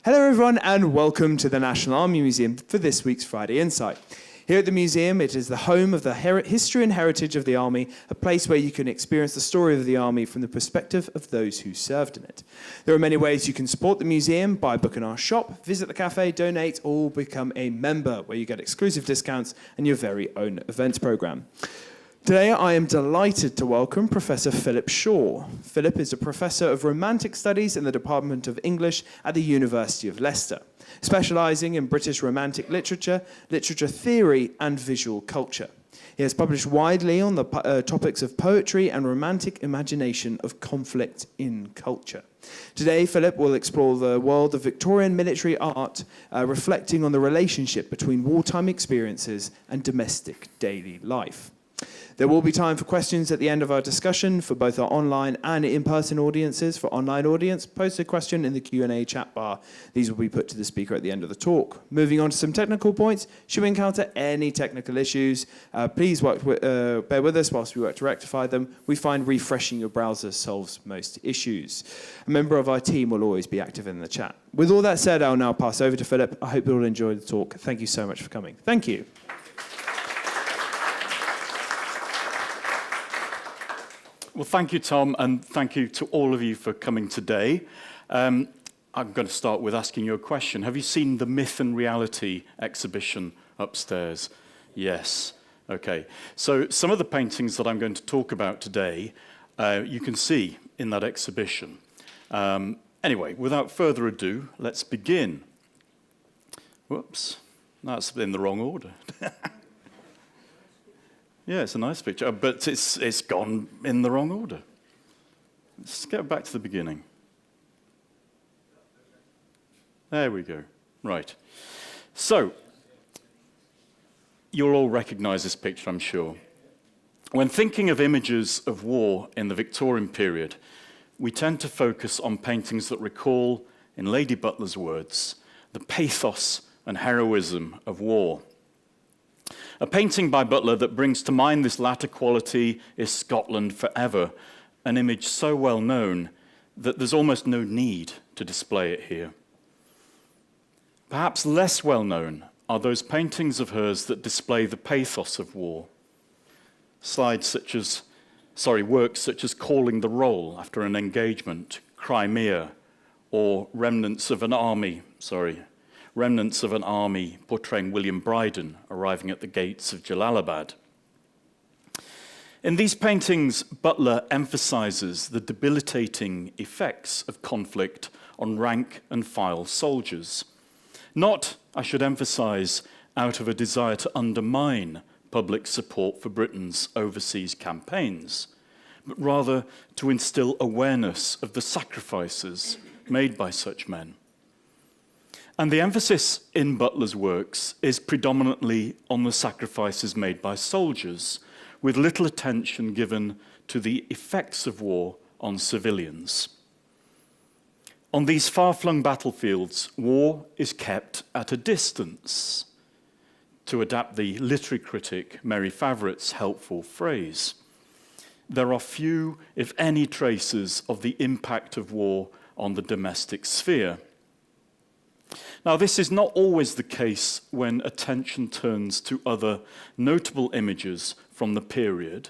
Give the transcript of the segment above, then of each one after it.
Hello everyone and welcome to the National Army Museum for this week's Friday Insight. Here at the museum, it is the home of the history and heritage of the Army, a place where you can experience the story of the Army from the perspective of those who served in it. There are many ways you can support the museum: by booking our shop, visit the cafe, donate, or become a member, where you get exclusive discounts and your very own event programme. Today, I am delighted to welcome Professor Philip Shaw. Philip is a Professor of Romantic Studies in the Department of English at the University of Leicester, specialising in British Romantic literature, literature theory, and visual culture. He has published widely on the topics of poetry and romantic imagination of conflict in culture. Today, Philip will explore the world of Victorian military art, reflecting on the relationship between wartime experiences and domestic daily life. There will be time for questions at the end of our discussion for both our online and in-person audiences. For online audience, post a question in the Q&A chat bar. These will be put to the speaker at the end of the talk. Moving on to some technical points. Should we encounter any technical issues, please bear with us whilst we work to rectify them. We find refreshing your browser solves most issues. A member of our team will always be active in the chat. With all that said, I'll now pass over to Philip. I hope you'll enjoy the talk. Thank you so much for coming. Thank you. Well, thank you, Tom, and thank you to all of you for coming today. I'm going to start with asking you a question. Have you seen the Myth and Reality exhibition upstairs? Yes. Okay. So some of the paintings that I'm going to talk about today, you can see in that exhibition. Anyway, without further ado, let's begin. Whoops, that's in the wrong order. Yeah, it's a nice picture, but it's gone in the wrong order. Let's get back to the beginning. There we go. Right. So, you'll all recognize this picture, I'm sure. When thinking of images of war in the Victorian period, we tend to focus on paintings that recall, in Lady Butler's words, the pathos and heroism of war. A painting by Butler that brings to mind this latter quality is Scotland Forever, an image so well known that there's almost no need to display it here. Perhaps less well known are those paintings of hers that display the pathos of war. Works such as Calling the Roll after an engagement, Crimea, or Remnants of an Army portraying William Bryden arriving at the gates of Jalalabad. In these paintings, Butler emphasizes the debilitating effects of conflict on rank and file soldiers. Not, I should emphasize, out of a desire to undermine public support for Britain's overseas campaigns, but rather to instill awareness of the sacrifices made by such men. And the emphasis in Butler's works is predominantly on the sacrifices made by soldiers, with little attention given to the effects of war on civilians. On these far-flung battlefields, war is kept at a distance, to adapt the literary critic Mary Favourite's helpful phrase. There are few, if any, traces of the impact of war on the domestic sphere. Now, this is not always the case when attention turns to other notable images from the period,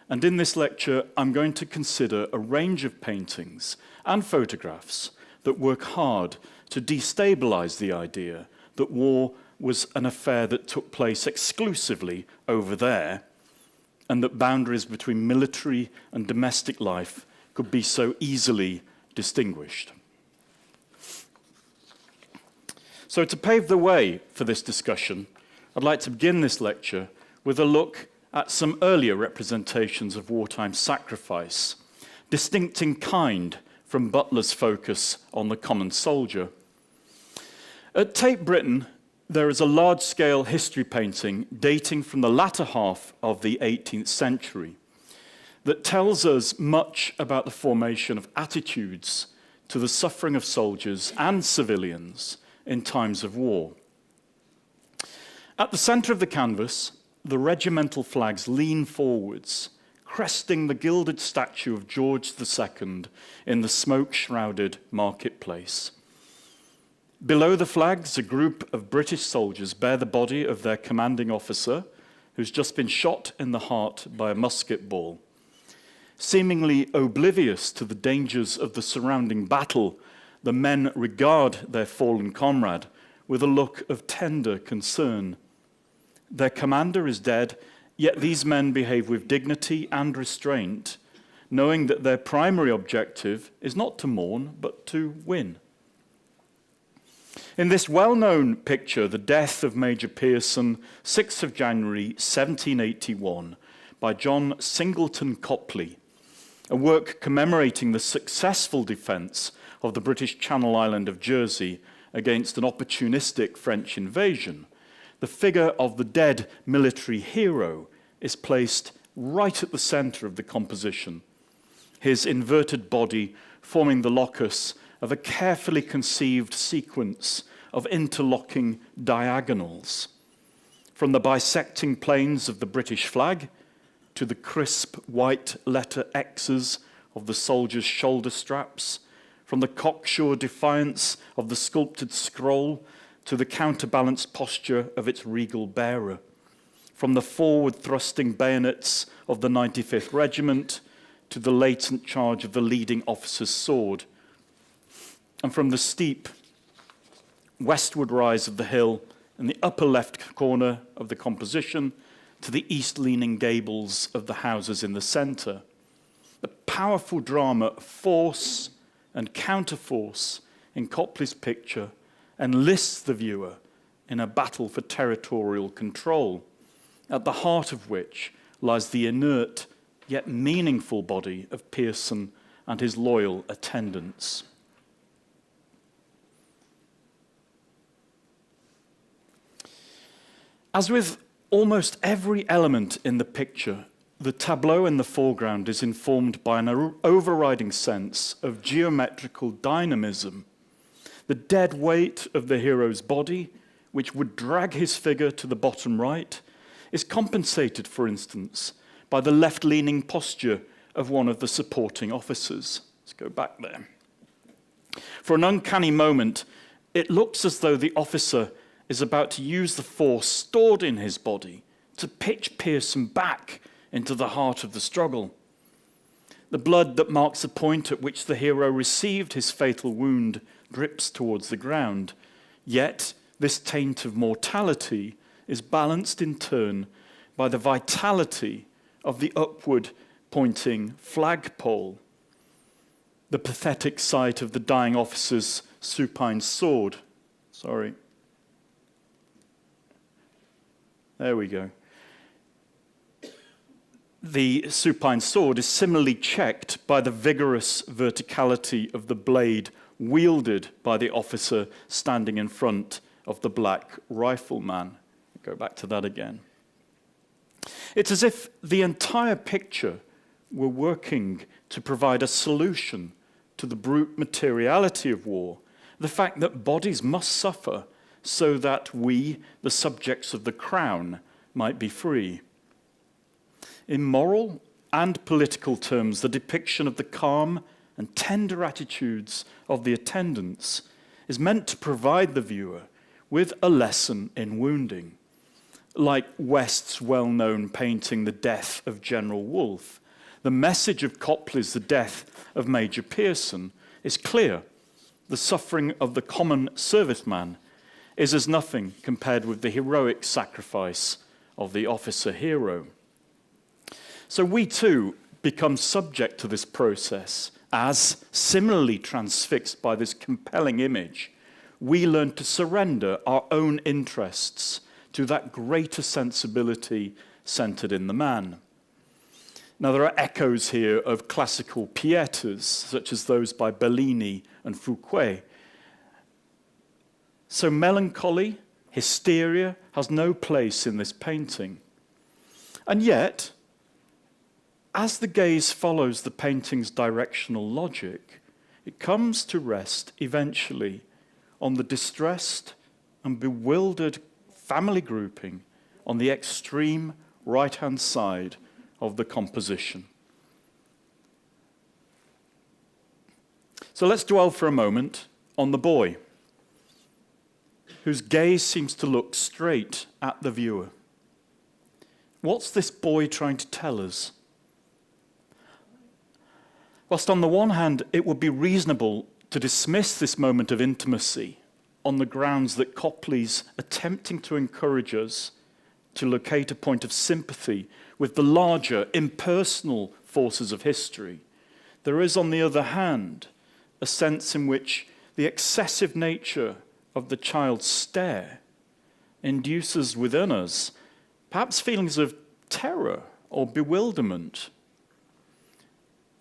and in this lecture, I'm going to consider a range of paintings and photographs that work hard to destabilize the idea that war was an affair that took place exclusively over there, and that boundaries between military and domestic life could be so easily distinguished. So to pave the way for this discussion, I'd like to begin this lecture with a look at some earlier representations of wartime sacrifice, distinct in kind from Butler's focus on the common soldier. At Tate Britain, there is a large-scale history painting dating from the latter half of the 18th century that tells us much about the formation of attitudes to the suffering of soldiers and civilians in times of war. At the center of the canvas, the regimental flags lean forwards, cresting the gilded statue of George II in the smoke-shrouded marketplace. Below the flags, a group of British soldiers bear the body of their commanding officer, who's just been shot in the heart by a musket ball. Seemingly oblivious to the dangers of the surrounding battle, the men regard their fallen comrade with a look of tender concern. Their commander is dead, yet these men behave with dignity and restraint, knowing that their primary objective is not to mourn, but to win. In this well-known picture, the death of Major Pearson, 6th of January 1781, by John Singleton Copley, a work commemorating the successful defence of the British Channel Island of Jersey against an opportunistic French invasion, the figure of the dead military hero is placed right at the centre of the composition, his inverted body forming the locus of a carefully conceived sequence of interlocking diagonals, from the bisecting planes of the British flag to the crisp white letter X's of the soldiers' shoulder straps, from the cocksure defiance of the sculpted scroll to the counterbalanced posture of its regal bearer, from the forward-thrusting bayonets of the 95th Regiment to the latent charge of the leading officer's sword, and from the steep westward rise of the hill in the upper left corner of the composition to the east-leaning gables of the houses in the centre. The powerful drama of force and counterforce in Copley's picture enlists the viewer in a battle for territorial control, at the heart of which lies the inert yet meaningful body of Pearson and his loyal attendants. As with almost every element in the picture, the tableau in the foreground is informed by an overriding sense of geometrical dynamism. The dead weight of the hero's body, which would drag his figure to the bottom right, is compensated, for instance, by the left-leaning posture of one of the supporting officers. Let's go back there. For an uncanny moment, it looks as though the officer is about to use the force stored in his body to pitch Pearson back into the heart of the struggle. The blood that marks the point at which the hero received his fatal wound drips towards the ground. Yet, this taint of mortality is balanced in turn by the vitality of the upward-pointing flagpole, the pathetic sight of the dying officer's supine sword. There we go. The supine sword is similarly checked by the vigorous verticality of the blade wielded by the officer standing in front of the black rifleman. Go back to that again. It's as if the entire picture were working to provide a solution to the brute materiality of war, the fact that bodies must suffer so that we, the subjects of the crown, might be free. In moral and political terms, the depiction of the calm and tender attitudes of the attendants is meant to provide the viewer with a lesson in wounding. Like West's well-known painting, The Death of General Wolfe, the message of Copley's The Death of Major Pearson is clear. The suffering of the common serviceman is as nothing compared with the heroic sacrifice of the officer hero. So we too become subject to this process as, similarly transfixed by this compelling image, we learn to surrender our own interests to that greater sensibility centered in the man. Now, there are echoes here of classical pietas, such as those by Bellini and Fouquet. So melancholy, hysteria, has no place in this painting. And yet, as the gaze follows the painting's directional logic, it comes to rest eventually on the distressed and bewildered family grouping on the extreme right-hand side of the composition. So let's dwell for a moment on the boy. whose gaze seems to look straight at the viewer. What's this boy trying to tell us? Whilst on the one hand, it would be reasonable to dismiss this moment of intimacy on the grounds that Copley's attempting to encourage us to locate a point of sympathy with the larger, impersonal forces of history, there is, on the other hand, a sense in which the excessive nature of the child's stare induces within us perhaps feelings of terror or bewilderment.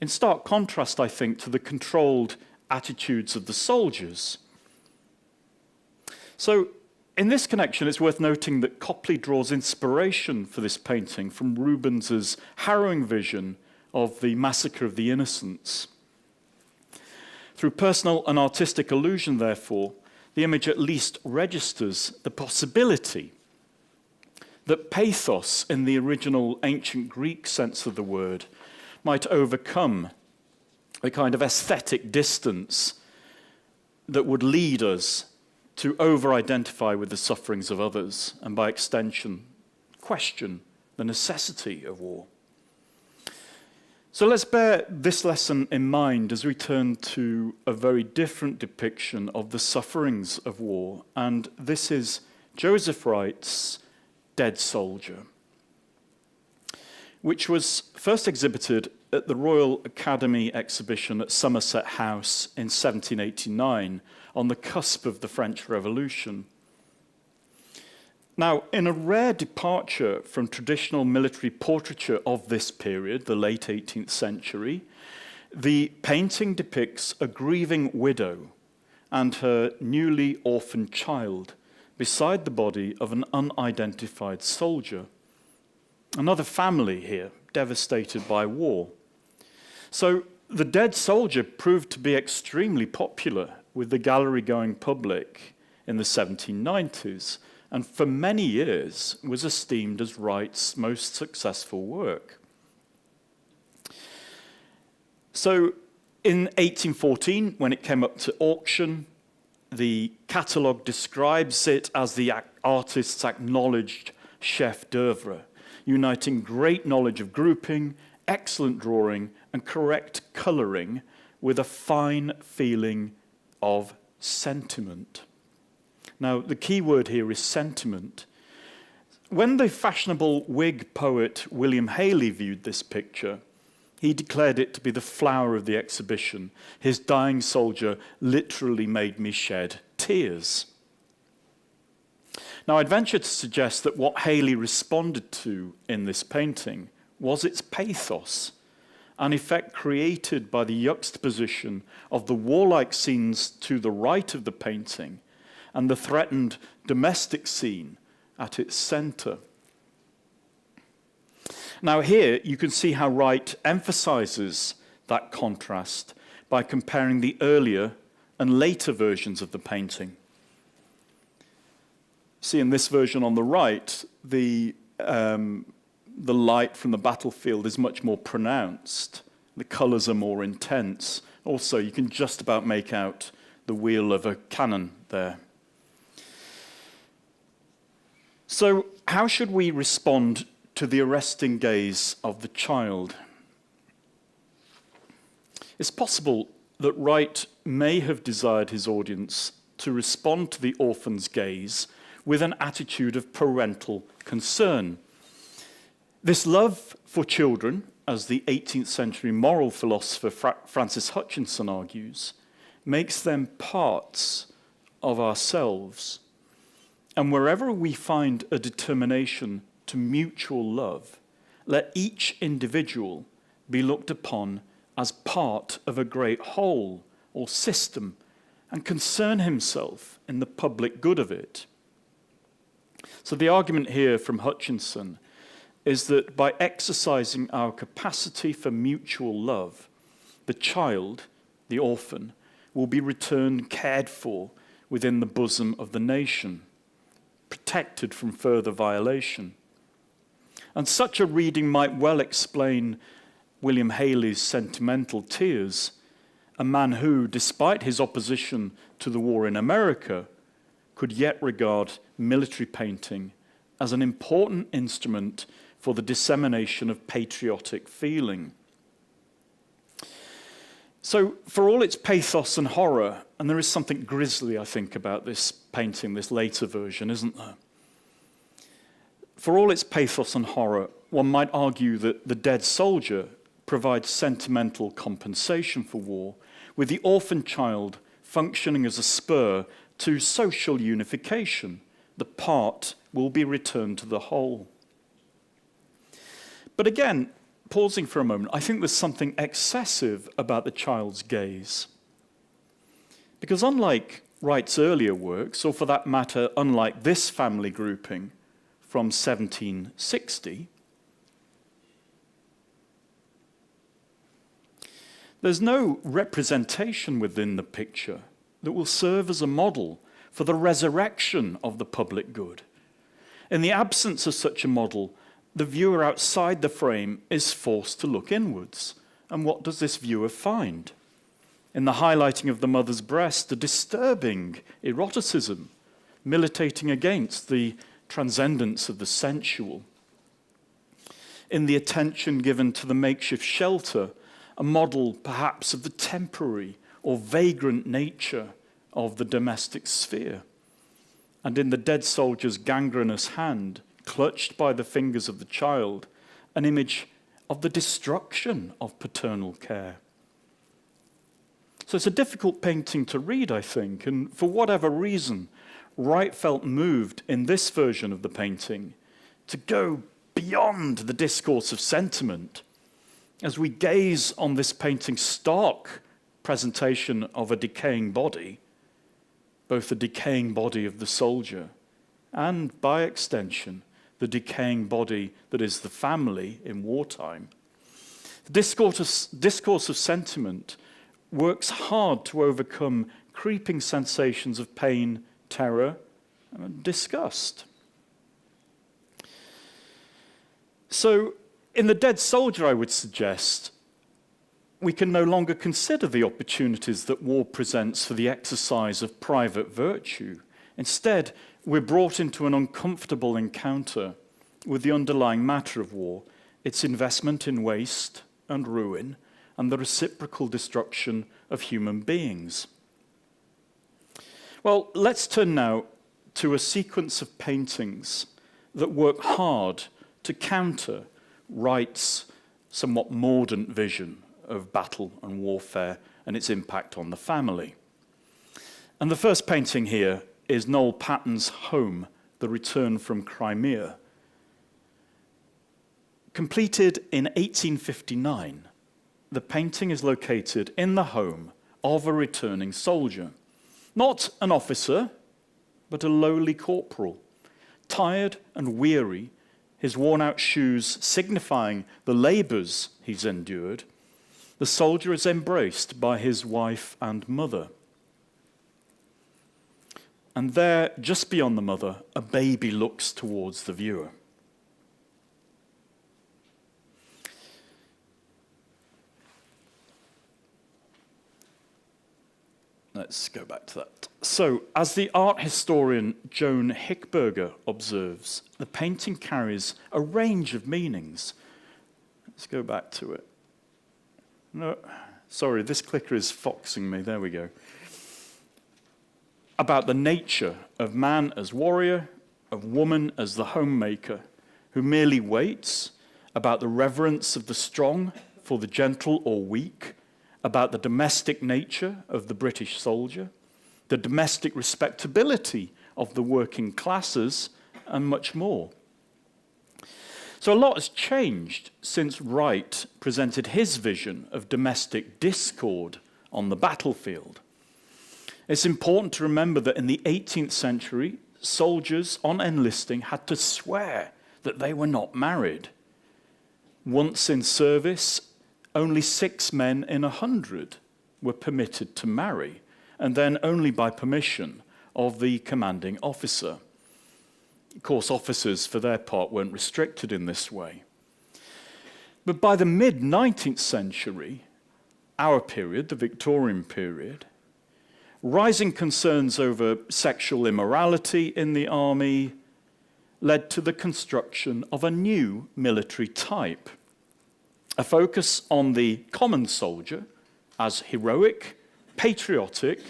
In stark contrast, I think, to the controlled attitudes of the soldiers. So, in this connection, it's worth noting that Copley draws inspiration for this painting from Rubens's harrowing vision of the Massacre of the Innocents. Through personal and artistic allusion, therefore, the image at least registers the possibility that pathos, in the original ancient Greek sense of the word, might overcome a kind of aesthetic distance that would lead us to over-identify with the sufferings of others, and by extension, question the necessity of war. So let's bear this lesson in mind as we turn to a very different depiction of the sufferings of war, and this is Joseph Wright's Dead Soldier, which was first exhibited at the Royal Academy exhibition at Somerset House in 1789, on the cusp of the French Revolution. Now, in a rare departure from traditional military portraiture of this period, the late 18th century, the painting depicts a grieving widow and her newly orphaned child beside the body of an unidentified soldier. Another family here, devastated by war. So the Dead Soldier proved to be extremely popular with the gallery-going public in the 1790s, and for many years was esteemed as Wright's most successful work. So in 1814, when it came up to auction, the catalogue describes it as the artist's acknowledged chef d'oeuvre, uniting great knowledge of grouping, excellent drawing, and correct colouring with a fine feeling of sentiment. Now, the key word here is sentiment. When the fashionable Whig poet William Haley viewed this picture, he declared it to be the flower of the exhibition. His dying soldier literally made me shed tears. Now, I'd venture to suggest that what Haley responded to in this painting was its pathos, an effect created by the juxtaposition of the warlike scenes to the right of the painting and the threatened domestic scene at its centre. Now here you can see how Wright emphasises that contrast by comparing the earlier and later versions of the painting. See, in this version on the right, the light from the battlefield is much more pronounced. The colours are more intense. Also, you can just about make out the wheel of a cannon there. So, how should we respond to the arresting gaze of the child? It's possible that Wright may have desired his audience to respond to the orphan's gaze with an attitude of parental concern. This love for children, as the 18th century moral philosopher Francis Hutchinson argues, makes them parts of ourselves. And wherever we find a determination to mutual love, let each individual be looked upon as part of a great whole or system and concern himself in the public good of it. So the argument here from Hutchinson is that by exercising our capacity for mutual love, the child, the orphan, will be returned cared for within the bosom of the nation, protected from further violation. And such a reading might well explain William Haley's sentimental tears, a man who, despite his opposition to the war in America, could yet regard military painting as an important instrument for the dissemination of patriotic feeling. So, for all its pathos and horror, and there is something grisly, I think, about this painting, this later version, isn't there? For all its pathos and horror, one might argue that the dead soldier provides sentimental compensation for war, with the orphan child functioning as a spur to social unification. The part will be returned to the whole. But again, pausing for a moment, I think there's something excessive about the child's gaze. Because unlike Wright's earlier works, or for that matter, unlike this family grouping from 1760, there's no representation within the picture that will serve as a model for the resurrection of the public good. In the absence of such a model, the viewer outside the frame is forced to look inwards. And what does this viewer find? In the highlighting of the mother's breast, a disturbing eroticism, militating against the transcendence of the sensual. In the attention given to the makeshift shelter, a model perhaps of the temporary or vagrant nature of the domestic sphere. And in the dead soldier's gangrenous hand, clutched by the fingers of the child, an image of the destruction of paternal care. So it's a difficult painting to read, I think, and for whatever reason, Wright felt moved in this version of the painting to go beyond the discourse of sentiment as we gaze on this painting's stark presentation of a decaying body, both the decaying body of the soldier and, by extension, the decaying body that is the family in wartime. The discourse of sentiment works hard to overcome creeping sensations of pain, terror, and disgust. So, in The Dead Soldier, I would suggest, we can no longer consider the opportunities that war presents for the exercise of private virtue. Instead, we're brought into an uncomfortable encounter with the underlying matter of war, its investment in waste and ruin, and the reciprocal destruction of human beings. Well, let's turn now to a sequence of paintings that work hard to counter Wright's somewhat mordant vision of battle and warfare and its impact on the family. And the first painting here is Noel Patton's Home, The Return from Crimea. Completed in 1859, the painting is located in the home of a returning soldier. Not an officer, but a lowly corporal, tired and weary, his worn-out shoes signifying the labours he's endured. The soldier is embraced by his wife and mother. And there, just beyond the mother, a baby looks towards the viewer. Let's go back to that. So, as the art historian Joan Hickberger observes, the painting carries a range of meanings. Let's go back to it. No, sorry, this clicker is foxing me. There we go. About the nature of man as warrior, of woman as the homemaker, who merely waits, about the reverence of the strong for the gentle or weak, about the domestic nature of the British soldier, the domestic respectability of the working classes, and much more. So a lot has changed since Wright presented his vision of domestic discord on the battlefield. It's important to remember that in the 18th century, soldiers on enlisting had to swear that they were not married. Once in service, only 6 men in 100 were permitted to marry, and then only by permission of the commanding officer. Of course, officers, for their part, weren't restricted in this way. But by the mid-19th century, our period, the Victorian period, Rising concerns over sexual immorality in the army led to the construction of a new military type, a focus on the common soldier as heroic, patriotic,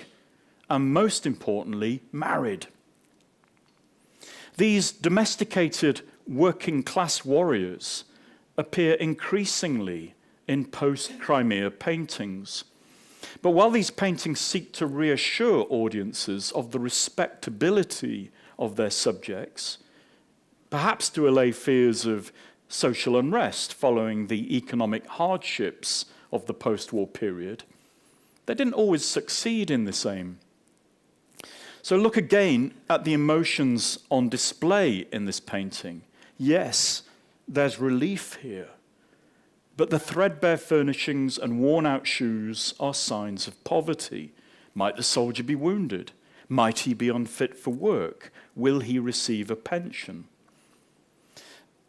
and most importantly, married. These domesticated working-class warriors appear increasingly in post-Crimea paintings. But while these paintings seek to reassure audiences of the respectability of their subjects, perhaps to allay fears of social unrest following the economic hardships of the post-war period, they didn't always succeed in this aim. So look again at the emotions on display in this painting. Yes, there's relief here, but the threadbare furnishings and worn-out shoes are signs of poverty. Might the soldier be wounded? Might he be unfit for work? Will he receive a pension?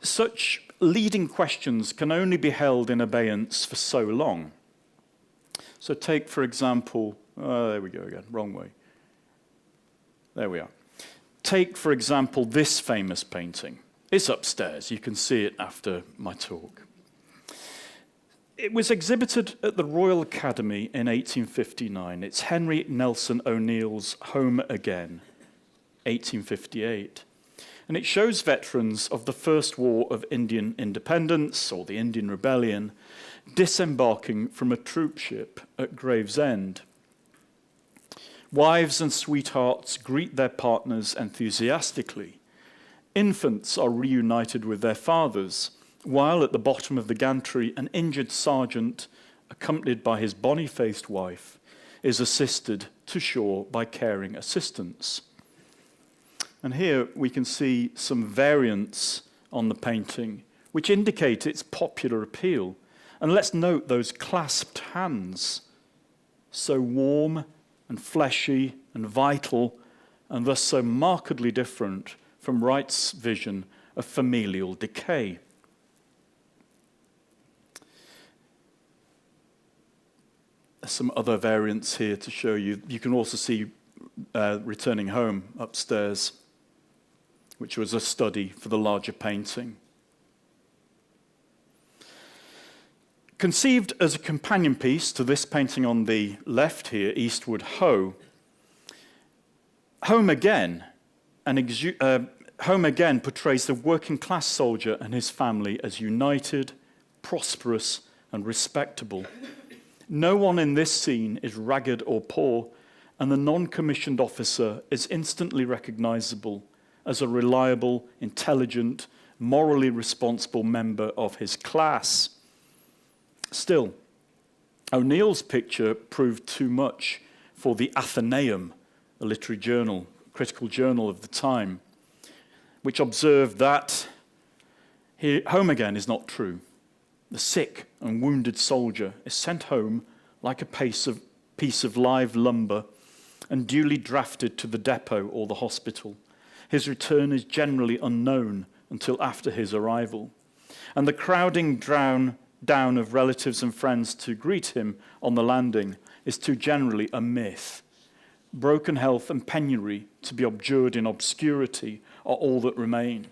Such leading questions can only be held in abeyance for so long. So take, for example, there we go again, wrong way. There we are. Take, for example, this famous painting. It's upstairs. You can see it after my talk. It was exhibited at the Royal Academy in 1859. It's Henry Nelson O'Neill's Home Again, 1858. And it shows veterans of the First War of Indian Independence, or the Indian Rebellion, disembarking from a troop ship at Gravesend. Wives and sweethearts greet their partners enthusiastically. Infants are reunited with their fathers, while at the bottom of the gantry, an injured sergeant, accompanied by his bonny-faced wife, is assisted to shore by caring assistants. And here we can see some variants on the painting, which indicate its popular appeal. And let's note those clasped hands, so warm and fleshy and vital, and thus so markedly different from Wright's vision of familial decay. There's some other variants here to show you. You can also see Returning Home upstairs, which was a study for the larger painting. Conceived as a companion piece to this painting on the left here, Eastward Ho, Home Again portrays the working-class soldier and his family as united, prosperous, and respectable. No one in this scene is ragged or poor, and the non-commissioned officer is instantly recognizable as a reliable, intelligent, morally responsible member of his class. Still, O'Neill's picture proved too much for the Athenaeum, a literary journal, critical journal of the time, which observed that Home Again is not true. The sick and wounded soldier is sent home like a piece of live lumber and duly drafted to the depot or the hospital. His return is generally unknown until after his arrival. And the crowding down of relatives and friends to greet him on the landing is too generally a myth. Broken health and penury to be abjured in obscurity are all that remain.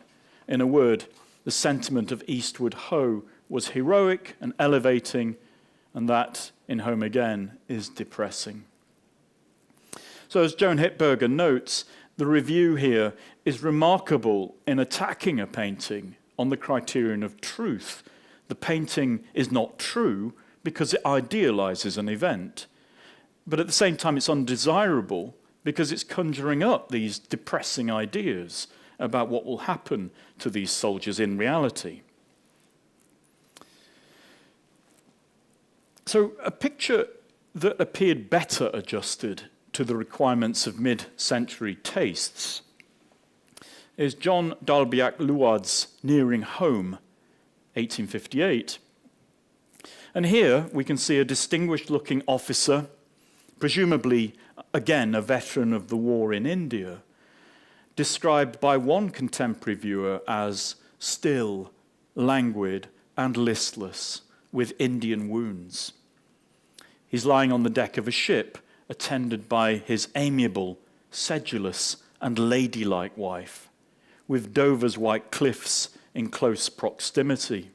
In a word, the sentiment of Eastward Ho was heroic and elevating, and that in Home Again is depressing. So as Joan Hitberger notes, the review here is remarkable in attacking a painting on the criterion of truth. The painting is not true because it idealizes an event, but at the same time it's undesirable because it's conjuring up these depressing ideas about what will happen to these soldiers in reality. So a picture that appeared better adjusted to the requirements of mid-century tastes is John Dalbiac Luard's Nearing Home, 1858. And here we can see a distinguished-looking officer, presumably, again, a veteran of the war in India, described by one contemporary viewer as still, languid, and listless, with Indian wounds. He's lying on the deck of a ship attended by his amiable, sedulous, and ladylike wife, with Dover's white cliffs in close proximity.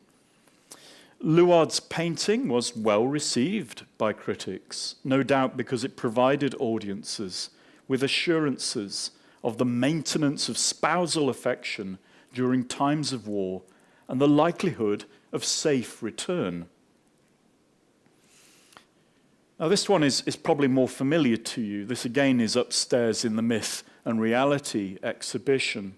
Luard's painting was well received by critics, no doubt because it provided audiences with assurances of the maintenance of spousal affection during times of war and the likelihood of safe return. Now, this one is probably more familiar to you. This again is upstairs in the Myth and Reality exhibition.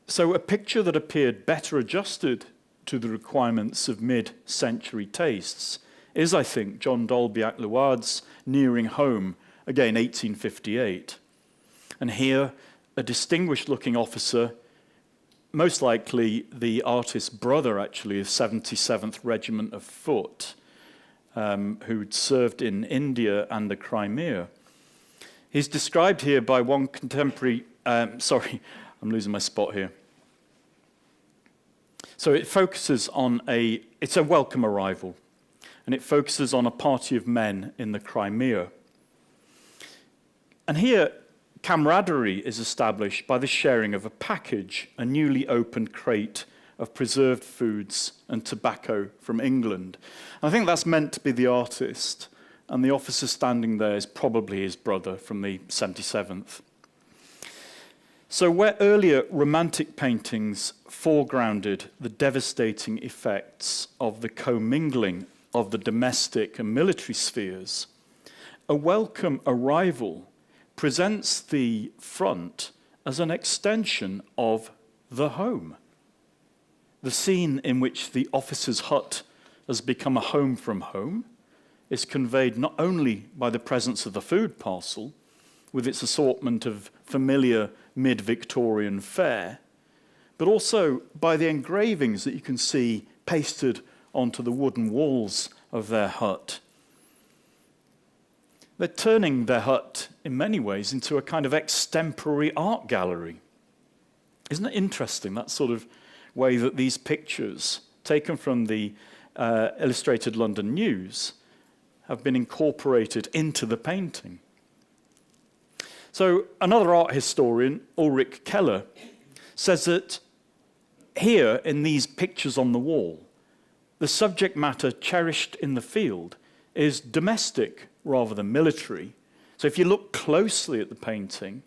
So a picture that appeared better adjusted to the requirements of mid-century tastes is, I think, John Dalbiac Luard's Nearing Home, again 1858. And here, a distinguished-looking officer, most likely the artist's brother, actually, of 77th Regiment of Foot, who'd served in India and the Crimea. He's described here by one contemporary... sorry, I'm losing my spot here. So it focuses on it's a welcome arrival, and it focuses on a party of men in the Crimea. And here, camaraderie is established by the sharing of a package, a newly opened crate of preserved foods and tobacco from England. And I think that's meant to be the artist, and the officer standing there is probably his brother from the 77th. So where earlier romantic paintings foregrounded the devastating effects of the commingling of the domestic and military spheres, a welcome arrival presents the front as an extension of the home. The scene in which the officer's hut has become a home from home is conveyed not only by the presence of the food parcel, with its assortment of familiar mid-Victorian fare, but also by the engravings that you can see pasted onto the wooden walls of their hut. They're turning their hut, in many ways, into a kind of extemporary art gallery. Isn't it interesting, that sort of way that these pictures, taken from the Illustrated London News, have been incorporated into the painting? So another art historian, Ulrich Keller, says that here, in these pictures on the wall, the subject matter cherished in the field is domestic rather than military. So if you look closely at the painting,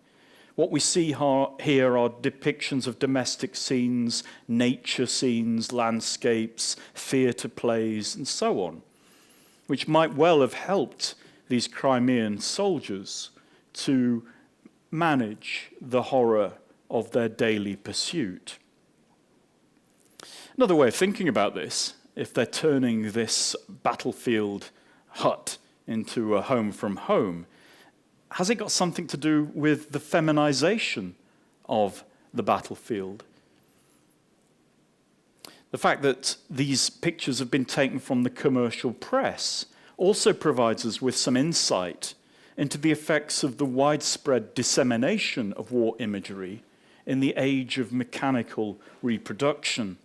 what we see here are depictions of domestic scenes, nature scenes, landscapes, theatre plays, and so on, which might well have helped these Crimean soldiers to manage the horror of their daily pursuit. Another way of thinking about this, if they're turning this battlefield hut into a home from home, has it got something to do with the feminization of the battlefield? The fact that these pictures have been taken from the commercial press also provides us with some insight into the effects of the widespread dissemination of war imagery in the age of mechanical reproduction,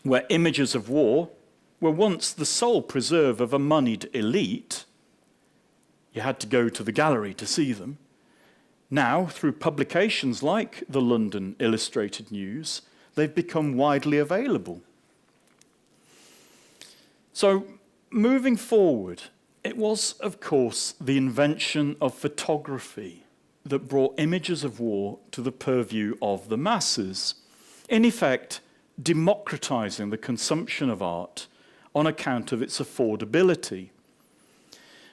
where images of war were once the sole preserve of a moneyed elite. You had to go to the gallery to see them. Now, through publications like the London Illustrated News, they've become widely available. So, moving forward, it was, of course, the invention of photography that brought images of war to the purview of the masses, in effect, democratizing the consumption of art on account of its affordability.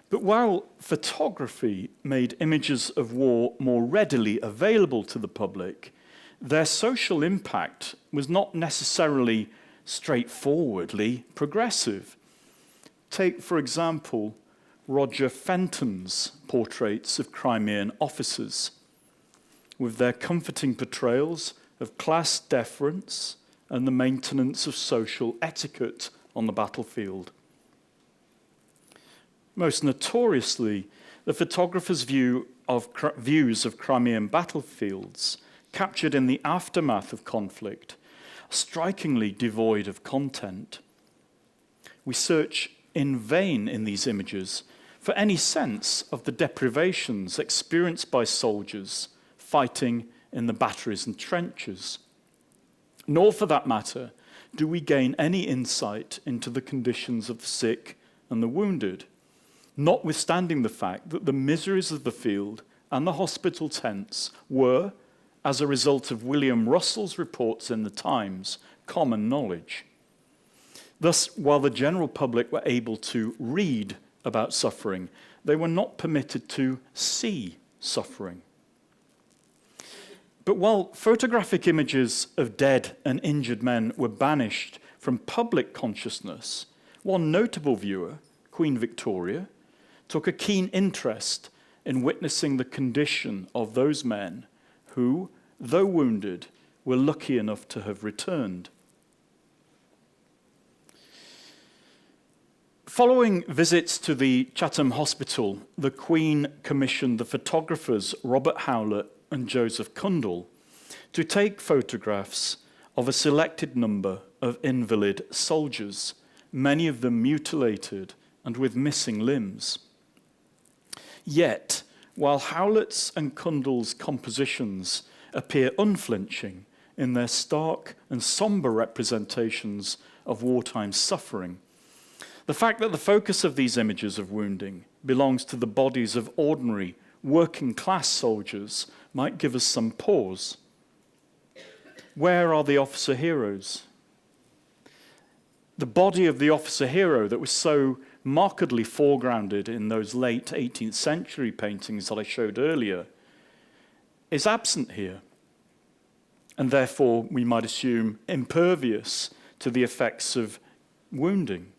But while photography made images of war more readily available to the public, their social impact was not necessarily straightforwardly progressive. Take, for example, Roger Fenton's portraits of Crimean officers, with their comforting portrayals of class deference and the maintenance of social etiquette on the battlefield. Most notoriously, the photographer's views of Crimean battlefields, captured in the aftermath of conflict, are strikingly devoid of content. We search in vain in these images for any sense of the deprivations experienced by soldiers fighting in the batteries and trenches. Nor, for that matter, do we gain any insight into the conditions of the sick and the wounded, notwithstanding the fact that the miseries of the field and the hospital tents were, as a result of William Russell's reports in the Times, common knowledge. Thus, while the general public were able to read about suffering, they were not permitted to see suffering. But while photographic images of dead and injured men were banished from public consciousness, one notable viewer, Queen Victoria, took a keen interest in witnessing the condition of those men who, though wounded, were lucky enough to have returned. Following visits to the Chatham Hospital, the Queen commissioned the photographers Robert Howlett and Joseph Cundall to take photographs of a selected number of invalid soldiers, many of them mutilated and with missing limbs. Yet, while Howlett's and Cundall's compositions appear unflinching in their stark and somber representations of wartime suffering, the fact that the focus of these images of wounding belongs to the bodies of ordinary working-class soldiers might give us some pause. Where are the officer heroes? The body of the officer hero that was so markedly foregrounded in those late 18th century paintings that I showed earlier is absent here, and therefore we might assume impervious to the effects of wounding.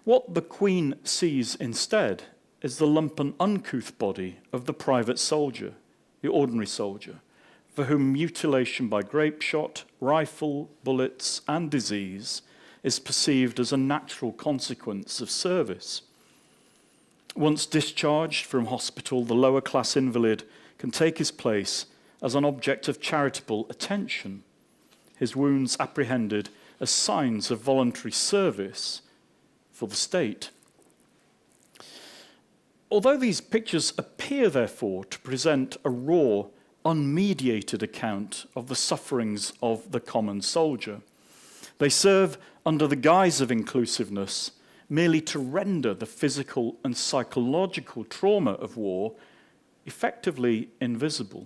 What the Queen sees instead is the lumpen, uncouth body of the private soldier, the ordinary soldier, for whom mutilation by grape shot, rifle, bullets, and disease is perceived as a natural consequence of service. Once discharged from hospital, the lower-class invalid can take his place as an object of charitable attention, his wounds apprehended as signs of voluntary service for the state. Although these pictures appear, therefore, to present a raw, unmediated account of the sufferings of the common soldier, they serve under the guise of inclusiveness merely to render the physical and psychological trauma of war effectively invisible.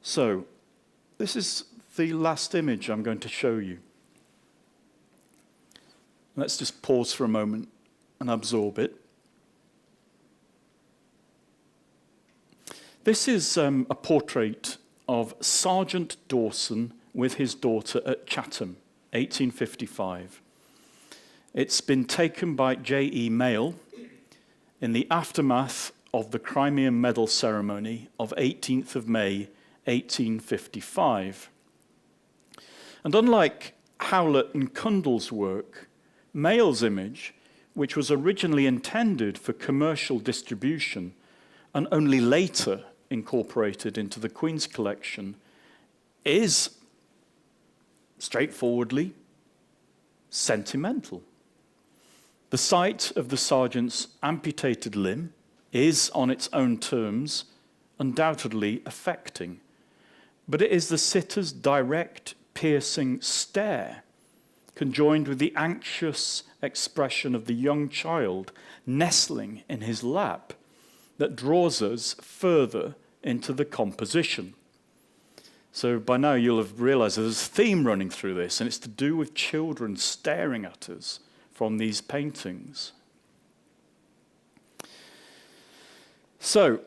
So, this is the last image I'm going to show you. Let's just pause for a moment and absorb it. This is a portrait of Sergeant Dawson with his daughter at Chatham, 1855. It's been taken by JE Mayall in the aftermath of the Crimean medal ceremony of 18th of May, 1855. And unlike Howlett and Cundall's work, Mayall's image, which was originally intended for commercial distribution and only later incorporated into the Queen's collection, is straightforwardly sentimental. The sight of the sergeant's amputated limb is, on its own terms, undoubtedly affecting, but it is the sitter's direct, piercing stare, conjoined with the anxious expression of the young child nestling in his lap, that draws us further into the composition. So by now you'll have realized there's a theme running through this, and it's to do with children staring at us from these paintings. So,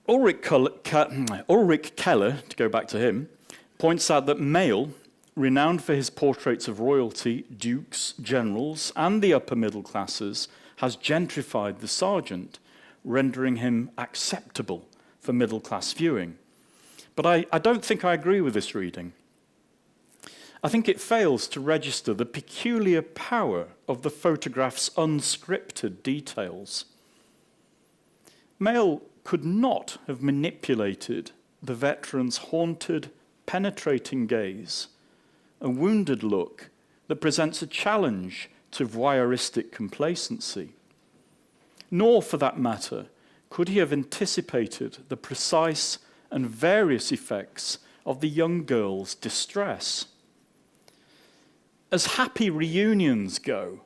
Ulrich Keller, to go back to him, points out that Mayall, renowned for his portraits of royalty, dukes, generals, and the upper middle classes, has gentrified the sergeant, rendering him acceptable for middle-class viewing. But I don't think I agree with this reading. I think it fails to register the peculiar power of the photograph's unscripted details. Mayall could not have manipulated the veteran's haunted, penetrating gaze, a wounded look that presents a challenge to voyeuristic complacency. Nor, for that matter, could he have anticipated the precise and various effects of the young girl's distress. As happy reunions go,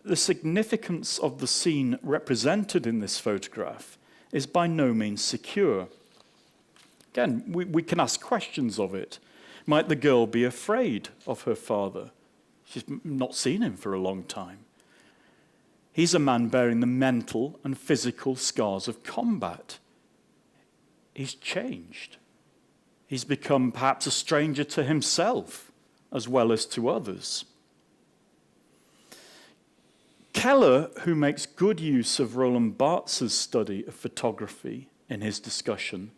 the significance of the scene represented in this photograph is by no means secure. Again, we can ask questions of it. Might the girl be afraid of her father? She's not seen him for a long time. He's a man bearing the mental and physical scars of combat. He's changed. He's become perhaps a stranger to himself as well as to others. Keller, who makes good use of Roland Barthes' study of photography in his discussion,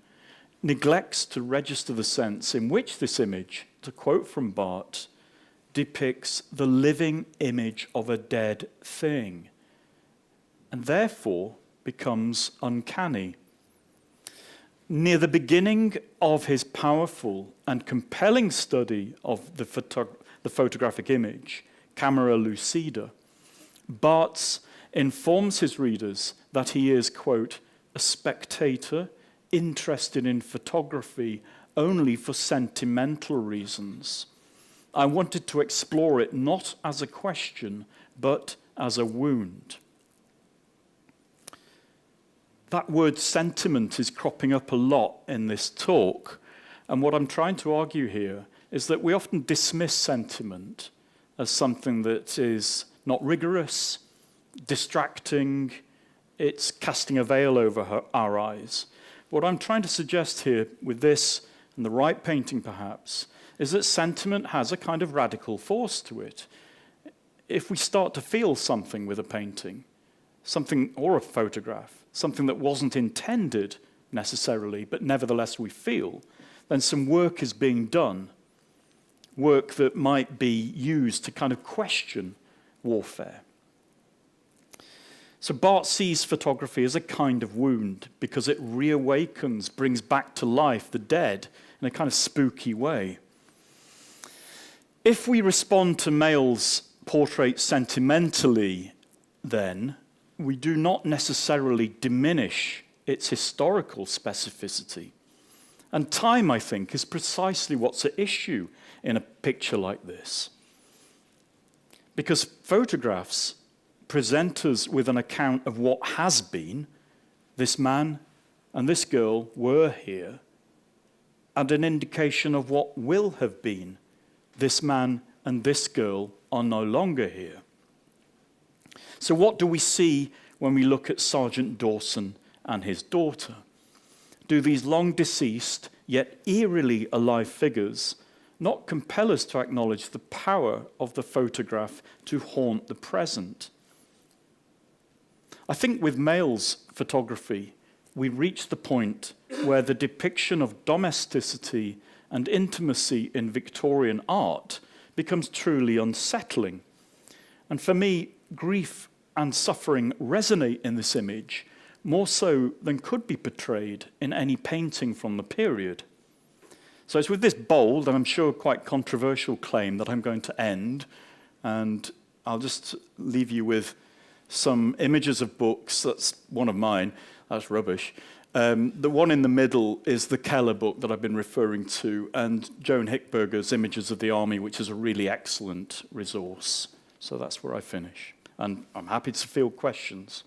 neglects to register the sense in which this image, to quote from Barthes, depicts the living image of a dead thing, and therefore becomes uncanny. Near the beginning of his powerful and compelling study of the photographic image, Camera Lucida, Barthes informs his readers that he is, quote, a spectator interested in photography only for sentimental reasons. I wanted to explore it not as a question, but as a wound. That word sentiment is cropping up a lot in this talk, and what I'm trying to argue here is that we often dismiss sentiment as something that is not rigorous, distracting, it's casting a veil over our eyes. What I'm trying to suggest here with this, and the right painting perhaps, is that sentiment has a kind of radical force to it. If we start to feel something with a painting, something or a photograph, something that wasn't intended necessarily, but nevertheless we feel, then some work is being done, work that might be used to kind of question warfare. So Barthes sees photography as a kind of wound because it reawakens, brings back to life the dead in a kind of spooky way. If we respond to Mayall's portrait sentimentally, then we do not necessarily diminish its historical specificity. And time, I think, is precisely what's at issue in a picture like this. Because photographs present us with an account of what has been. This man and this girl were here, and an indication of what will have been. This man and this girl are no longer here. So what do we see when we look at Sergeant Dawson and his daughter? Do these long deceased, yet eerily alive figures not compel us to acknowledge the power of the photograph to haunt the present? I think with Mayall's photography, we reach the point where the depiction of domesticity and intimacy in Victorian art becomes truly unsettling. And for me, grief and suffering resonate in this image more so than could be portrayed in any painting from the period. So it's with this bold and I'm sure quite controversial claim that I'm going to end, and I'll just leave you with some images of books. That's one of mine. That's rubbish. The one in the middle is the Keller book that I've been referring to, and Joan Hickberger's Images of the Army, which is a really excellent resource. So that's where I finish. And I'm happy to field questions.